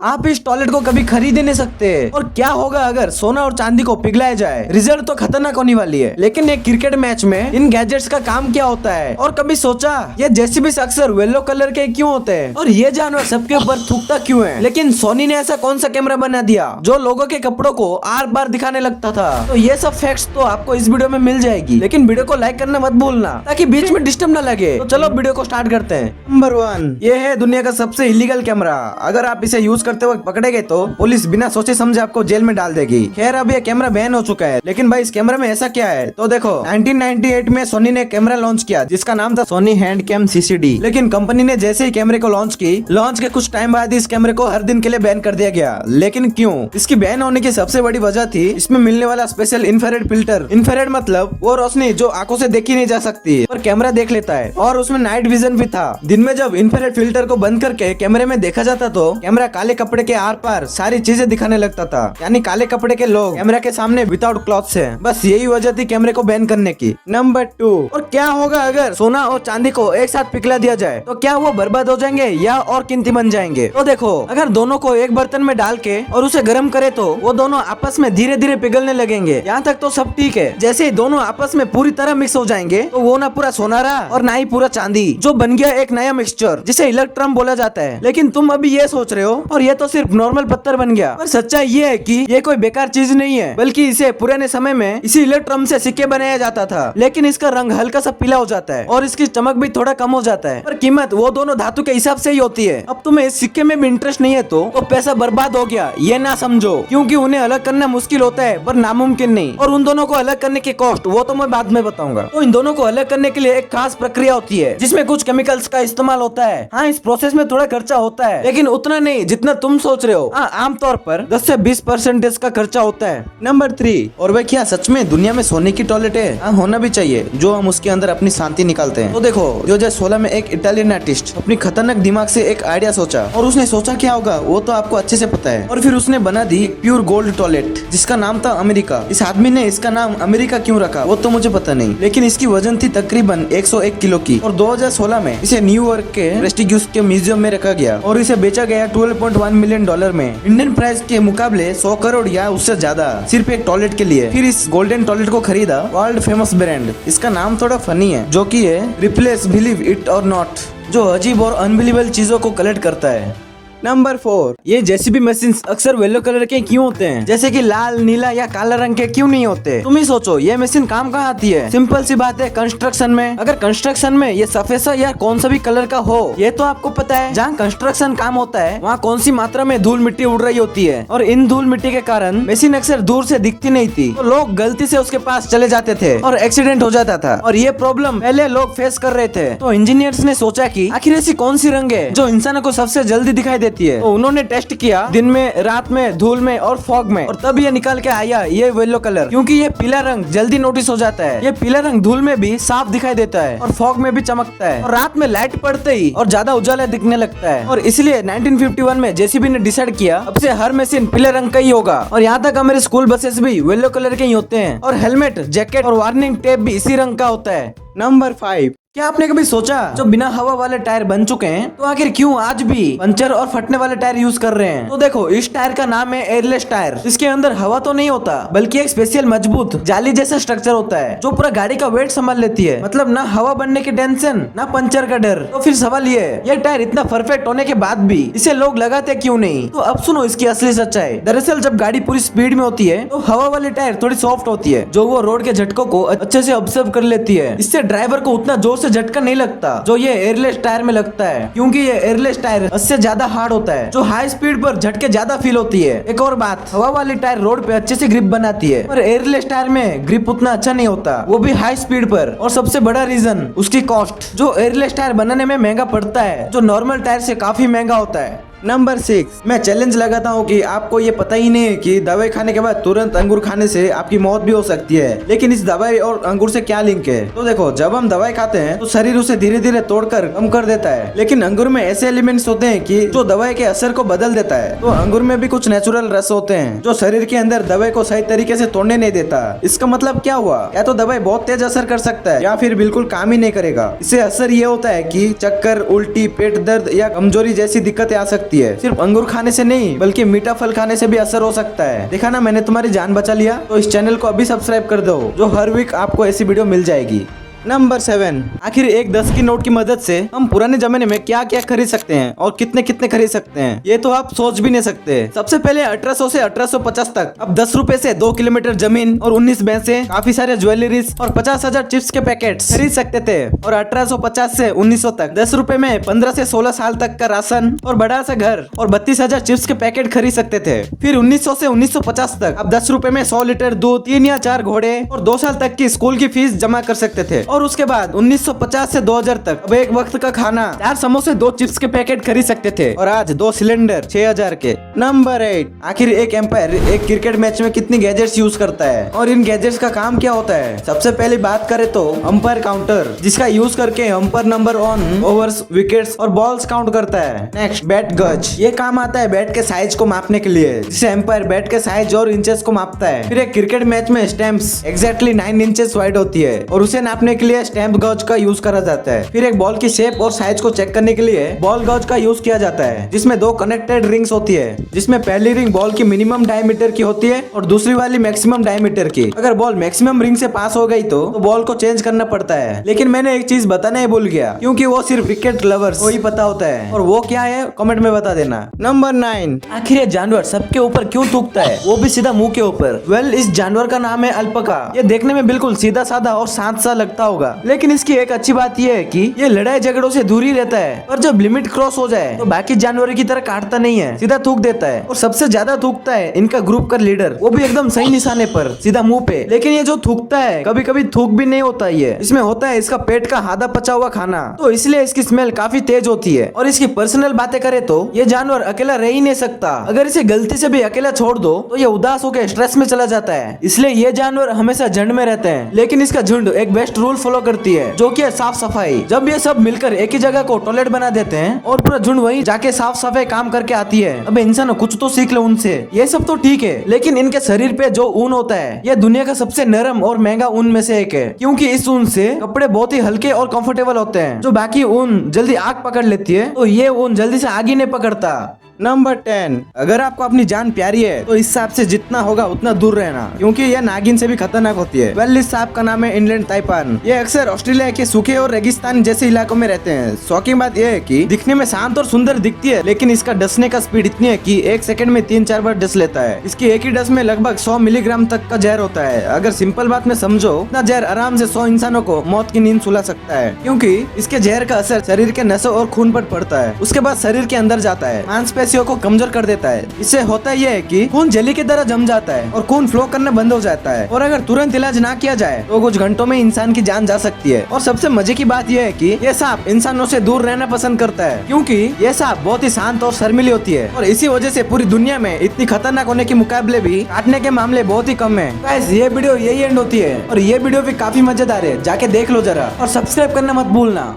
आप इस टॉयलेट को कभी खरीद ही नहीं सकते। और क्या होगा अगर सोना और चांदी को पिघलाया जाए, रिजल्ट तो खतरनाक होने वाली है। लेकिन एक क्रिकेट मैच में इन गैजेट्स का काम क्या होता है, और कभी सोचा ये जेसीबी अक्सर येलो कलर के क्यों होते हैं, और ये जानवर सबके ऊपर थूकता क्यों है। लेकिन सोनी ने ऐसा कौन सा कैमरा बना दिया जो लोगों के कपड़ों को आर बार दिखाने लगता था। तो ये सब फैक्ट्स तो आपको इस वीडियो में मिल जाएगी, लेकिन वीडियो को लाइक करना मत भूलना ताकि बीच में डिस्टर्ब ना लगे। तो चलो वीडियो को स्टार्ट करते हैं। नंबर 1, ये है दुनिया का सबसे इलीगल कैमरा। अगर आप इसे यूज करते वक्त पकड़े गए तो पुलिस बिना सोचे समझे आपको जेल में डाल देगी। खैर अब ये कैमरा बैन हो चुका है, लेकिन भाई इस कैमरा में ऐसा क्या है। तो देखो 1998 में सोनी ने कैमरा लॉन्च किया जिसका नाम था सोनी हैंड कैम CCD। लेकिन कंपनी ने जैसे ही कैमरे को लॉन्च के कुछ टाइम बाद इस कैमरे को हर दिन के लिए बैन कर दिया गया। लेकिन क्यों? इसकी बैन होने की सबसे बड़ी वजह थी इसमें मिलने वाला स्पेशल इंफ्रारेड फिल्टर। इंफ्रारेड मतलब वो रोशनी जो आंखों से देखी नहीं जा सकती पर कैमरा देख लेता है, और उसमें नाइट विजन भी था। दिन में जब इंफ्रारेड फिल्टर को बंद करके कैमरे में देखा जाता तो कैमरा काले कपड़े के आर पार सारी चीजें दिखाने लगता था, यानी काले कपड़े के लोग कैमरा के सामने विदाउट क्लॉथ्स है। बस यही वजह थी कैमरे को बैन करने की। नंबर 2, और क्या होगा अगर सोना और चांदी को एक साथ पिघला दिया जाए, तो क्या वो बर्बाद हो जाएंगे या और कीमती बन जाएंगे। तो देखो अगर दोनों को एक बर्तन में डाल के और उसे गर्म करे तो वो दोनों आपस में धीरे धीरे पिघलने लगेंगे। यहाँ तक तो सब ठीक है। जैसे ही दोनों आपस में पूरी तरह मिक्स हो जाएंगे तो वो ना पूरा सोना रहा और ना ही पूरा चांदी, जो बन गया एक नया मिक्सचर जिसे इलेक्ट्रम बोला जाता है। लेकिन तुम अभी ये सोच रहे हो और ये तो सिर्फ नॉर्मल पत्थर बन गया, पर सच्चाई ये है कि ये कोई बेकार चीज नहीं है, बल्कि इसे पुराने समय में इसी इलेक्ट्रम से सिक्के बनाया जाता था। लेकिन इसका रंग हल्का सा पीला हो जाता है और इसकी चमक भी थोड़ा कम हो जाता है, पर कीमत वो दोनों धातु के हिसाब से ही होती है। अब तुम्हें इस सिक्के में भी इंटरेस्ट नहीं है तो पैसा बर्बाद हो गया ये ना समझो, क्योंकि उन्हें अलग करना मुश्किल होता है पर नामुमकिन नहीं। और उन दोनों को अलग करने की कॉस्ट वो तो मैं बाद में बताऊंगा। तो इन दोनों को अलग करने के लिए एक खास प्रक्रिया होती है जिसमें कुछ केमिकल्स का इस्तेमाल होता है। हाँ, इस प्रोसेस में थोड़ा खर्चा होता है, लेकिन उतना नहीं जितना तुम सोच रहे हो। हाँ, आमतौर पर 10 से 20% का खर्चा होता है। नंबर 3, और वह क्या सच में दुनिया में सोने की टॉयलेट है? हाँ, होना भी चाहिए, जो हम उसके अंदर अपनी शांति निकालते हैं। तो देखो 2016 में एक इटालियन आर्टिस्ट अपनी खतरनाक दिमाग से एक आइडिया सोचा, और उसने सोचा क्या होगा वो तो आपको अच्छे से पता है। और फिर उसने बना दी प्योर गोल्ड टॉयलेट जिसका नाम था अमेरिका। इस आदमी ने इसका नाम अमेरिका क्यों रखा वो तो मुझे पता नहीं, लेकिन इसकी वजन थी तकरीबन 101 किलो की। और 2016 में इसे न्यूयॉर्क के प्रेस्टिजियस के म्यूजियम में रखा गया और इसे बेचा गया $12.1 मिलियन में। इंडियन प्राइस के मुकाबले 100 करोड़ या उससे ज्यादा सिर्फ एक टॉयलेट के लिए। फिर इस गोल्डन टॉयलेट को खरीदा वर्ल्ड फेमस ब्रांड। इसका नाम थोड़ा फनी है, जो कि है रिप्लेस बिलीव इट और नॉट, जो अजीब और अनबिलीवेबल चीजों को कलेक्ट करता है। नंबर 4, ये जेसीबी मशीन अक्सर येलो कलर के क्यों होते हैं, जैसे कि लाल, नीला या काला रंग के क्यों नहीं होते। तुम ही सोचो ये मशीन काम कहाँ आती है। सिंपल सी बात है, कंस्ट्रक्शन में। अगर कंस्ट्रक्शन में ये सफेद सा या कौन सा भी कलर का हो ये तो आपको पता है। जहाँ कंस्ट्रक्शन काम होता है वहाँ कौन सी मात्रा में धूल मिट्टी उड़ रही होती है, और इन धूल मिट्टी के कारण मशीन अक्सर दूर से दिखती नहीं थी, तो लोग गलती से उसके पास चले जाते थे और एक्सीडेंट हो जाता था। और ये प्रॉब्लम पहले लोग फेस कर रहे थे। तो इंजीनियर्स ने सोचा कि आखिर ऐसी कौन सी रंग है जो इंसानों को सबसे जल्दी दिखाई देती है। तो उन्होंने टेस्ट किया दिन में, रात में, धूल में और फॉग में, और तब ये निकाल के आया ये येलो कलर, क्योंकि ये पीला रंग जल्दी नोटिस हो जाता है। ये पीला रंग धूल में भी साफ दिखाई देता है और फॉग में भी चमकता है, और रात में लाइट पड़ते ही और ज्यादा उजाला दिखने लगता है। और इसलिए 1951 में जेसीबी ने डिसाइड किया अब से हर मशीन पीले रंग का ही होगा। और यहाँ तक हमारे स्कूल बसेस भी येलो कलर के ही होते हैं, और हेलमेट, जैकेट और वार्निंग टेप भी इसी रंग का होता है। नंबर 5, क्या आपने कभी सोचा जो बिना हवा वाले टायर बन चुके हैं तो आखिर क्यों आज भी पंचर और फटने वाले टायर यूज कर रहे हैं। तो देखो इस टायर का नाम है एयरलेस टायर। इसके अंदर हवा तो नहीं होता, बल्कि एक स्पेशल मजबूत जाली जैसा स्ट्रक्चर होता है जो पूरा गाड़ी का वेट संभाल लेती है। मतलब ना हवा बनने की टेंशन, ना पंचर का डर। तो फिर सवाल ये टायर इतना परफेक्ट होने के बाद भी इसे लोग लगाते क्यों नहीं। तो अब सुनो इसकी असली सच्चाई। दरअसल जब गाड़ी पूरी स्पीड में होती है तो हवा वाली टायर थोड़ी सॉफ्ट होती है, जो वो रोड के झटकों को अच्छे से ऑब्जर्व कर लेती है। इससे ड्राइवर को उतना जोर से झटका नहीं लगता जो ये एयरलेस टायर में लगता है, क्योंकि ये एयरलेस टायर इससे ज्यादा हार्ड होता है, जो हाई स्पीड पर झटके ज्यादा फील होती है। एक और बात, हवा वाली टायर रोड पे अच्छे से ग्रिप बनाती है, पर एयरलेस टायर में ग्रिप उतना अच्छा नहीं होता, वो भी हाई स्पीड पर। और सबसे बड़ा रीजन उसकी कॉस्ट, जो एयरलेस टायर बनाने में महंगा पड़ता है, जो नॉर्मल टायर से काफी महंगा होता है। नंबर 6, मैं चैलेंज लगाता हूँ कि आपको ये पता ही नहीं है कि दवाई खाने के बाद तुरंत अंगूर खाने से आपकी मौत भी हो सकती है। लेकिन इस दवाई और अंगूर से क्या लिंक है। तो देखो जब हम दवाई खाते हैं तो शरीर उसे धीरे धीरे तोड़कर कम कर देता है, लेकिन अंगूर में ऐसे एलिमेंट्स होते हैं कि जो दवाई के असर को बदल देता है। तो अंगूर में भी कुछ नेचुरल रस होते हैं जो शरीर के अंदर दवाई को सही तरीके से तोड़ने नहीं देता। इसका मतलब क्या हुआ, या तो दवाई बहुत तेज असर कर सकता है या फिर बिल्कुल काम ही नहीं करेगा। इससे असर ये होता है कि चक्कर, उल्टी, पेट दर्द या कमजोरी जैसी दिक्कतें आ सकती सकती है। सिर्फ अंगूर खाने से नहीं बल्कि मीठा फल खाने से भी असर हो सकता है। देखा ना, मैंने तुम्हारी जान बचा लिया। तो इस चैनल को अभी सब्सक्राइब कर दो, जो हर वीक आपको ऐसी वीडियो मिल जाएगी। नंबर 7, आखिर एक 10 की नोट की मदद से हम पुराने जमाने में क्या क्या खरीद सकते हैं और कितने कितने खरीद सकते हैं, ये तो आप सोच भी नहीं सकते। सबसे पहले 1800 से 1850 तक अब 10 रुपए से 2 किलोमीटर जमीन और 19 भैंसे, काफी सारे ज्वेलरीज और 50,000 चिप्स के पैकेट खरीद सकते थे। और 1850 से 1900 तक 10 रुपए में 15 से 16 साल तक का राशन और बड़ा सा घर और 32,000 चिप्स के पैकेट खरीद सकते थे। फिर 1900 से 1950 तक अब 10 रुपए में 100 लीटर दूध, 3 या 4 घोड़े और 2 साल तक की स्कूल की फीस जमा कर सकते थे। और उसके बाद 1950 से 2000 तक अब एक वक्त का खाना, 4 समोसे, 2 चिप्स के पैकेट खरीद सकते थे। और आज 2 सिलेंडर 6000 के। नंबर 8, आखिर एक एम्पायर एक क्रिकेट मैच में कितनी गैजेट्स यूज करता है और इन गैजेट्स का काम क्या होता है। सबसे पहले बात करें तो अंपायर काउंटर, जिसका यूज करके umpire number on, overs, wickets और बॉल्स काउंट करता है। नेक्स्ट, बैट गज, ये काम आता है बैट के साइज को मापने के लिए, जिसे एम्पायर बैट के साइज और इंचेस को मापता है। फिर एक क्रिकेट मैच में स्टैम्प्स एग्जैक्टली 9 इंचेस वाइड होती है और उसे नापने के लिए स्टैम्प गज का यूज करा जाता है। फिर एक बॉल की शेप और साइज को चेक करने के लिए बॉल गज का यूज किया जाता है, जिसमें 2 कनेक्टेड रिंग्स होती है, जिसमें पहली रिंग बॉल की मिनिमम डायमीटर की होती है और दूसरी वाली मैक्सिमम डायमीटर की। अगर बॉल मैक्सिमम रिंग से पास हो गई तो बॉल को चेंज करना पड़ता है। लेकिन मैंने एक चीज बताना ही भूल गया, क्योंकि वो सिर्फ क्रिकेट लवर्स को ही पता होता है, और वो क्या है कमेंट में बता देना। नंबर 9, आखिर ये जानवर सबके ऊपर क्यों थूकता है, वो भी सीधा मुंह के ऊपर। वेल, इस जानवर का नाम है अल्पाका। ये देखने में बिल्कुल सीधा साधा और शांत सा लगता होगा, लेकिन इसकी एक अच्छी बात यह है कि ये लड़ाई झगड़ों से दूर ही रहता है। पर जब लिमिट क्रॉस हो जाए तो बाकी जानवरों की तरह काटता नहीं है, सीधा थूक देता है। और सबसे ज्यादा थूकता है इनका ग्रुप का लीडर, वो भी एकदम सही निशाने पर, सीधा मुंह पे। लेकिन ये जो थूकता है कभी कभी थूक भी नहीं होता, ये इसमें होता है इसका पेट का आधा पचा हुआ खाना, तो इसलिए इसकी स्मेल काफी तेज होती है। और इसकी पर्सनल बातें करें तो ये जानवर अकेला रह ही नहीं सकता। अगर इसे गलती से भी अकेला छोड़ दो तो ये उदास होकर स्ट्रेस में चला जाता है। इसलिए ये जानवर हमेशा झुंड में रहते हैं। लेकिन इसका झुंड एक बेस्ट रूल फॉलो करती है, जो कि है साफ सफाई। जब ये सब मिलकर एक ही जगह को टॉयलेट बना देते हैं और पूरा झुंड वहीं जाके साफ सफाई काम करके आती है। अब इंसान कुछ तो सीख लो उनसे। ये सब तो ठीक है, लेकिन इनके शरीर पे जो ऊन होता है ये दुनिया का सबसे नरम और महंगा ऊन में से एक है, क्योंकि इस ऊन से कपड़े बहुत ही हल्के और कंफर्टेबल होते हैं। जो बाकी ऊन जल्दी आग पकड़ लेती है, तो ये ऊन जल्दी से आग ही नहीं पकड़ता। नंबर 10, अगर आपको अपनी जान प्यारी है तो इस सांप से जितना होगा उतना दूर रहना, क्योंकि यह नागिन से भी खतरनाक होती है। वेल, इस सांप का नाम है इंग्लैंड ताइपान। ये अक्सर ऑस्ट्रेलिया के सूखे और रेगिस्तान जैसे इलाकों में रहते हैं। शॉकिंग बात यह है कि दिखने में शांत और सुंदर दिखती है, लेकिन इसका डसने का स्पीड इतनी है कि 1 सेकंड में 3-4 बार डस लेता है। इसकी एक ही डस में लगभग 100 मिलीग्राम तक का जहर होता है। अगर सिंपल बात में समझो, इतना जहर आराम से 100 इंसानों को मौत की नींद सुला सकता है, क्योंकि इसके जहर का असर शरीर के नसों और खून पर पड़ता है। उसके बाद शरीर के अंदर जाता है, मांसपेशियों को कमजोर कर देता है। इससे होता यह है कि खून जेली की तरह जम जाता है और खून फ्लो करना बंद हो जाता है। और अगर तुरंत इलाज ना किया जाए तो कुछ घंटों में इंसान की जान जा सकती है। और सबसे मजे की बात यह है कि यह सांप इंसानों से दूर रहना पसंद करता है, क्योंकि यह सांप बहुत ही शांत और शर्मीली होती है। और इसी वजह से पूरी दुनिया में इतनी खतरनाक होने के मुकाबले भी काटने के मामले बहुत ही कम है। गाइस, ये वीडियो यही एंड होती है और ये वीडियो भी काफी मजेदार है, जाके देख लो जरा और सब्सक्राइब करना मत भूलना।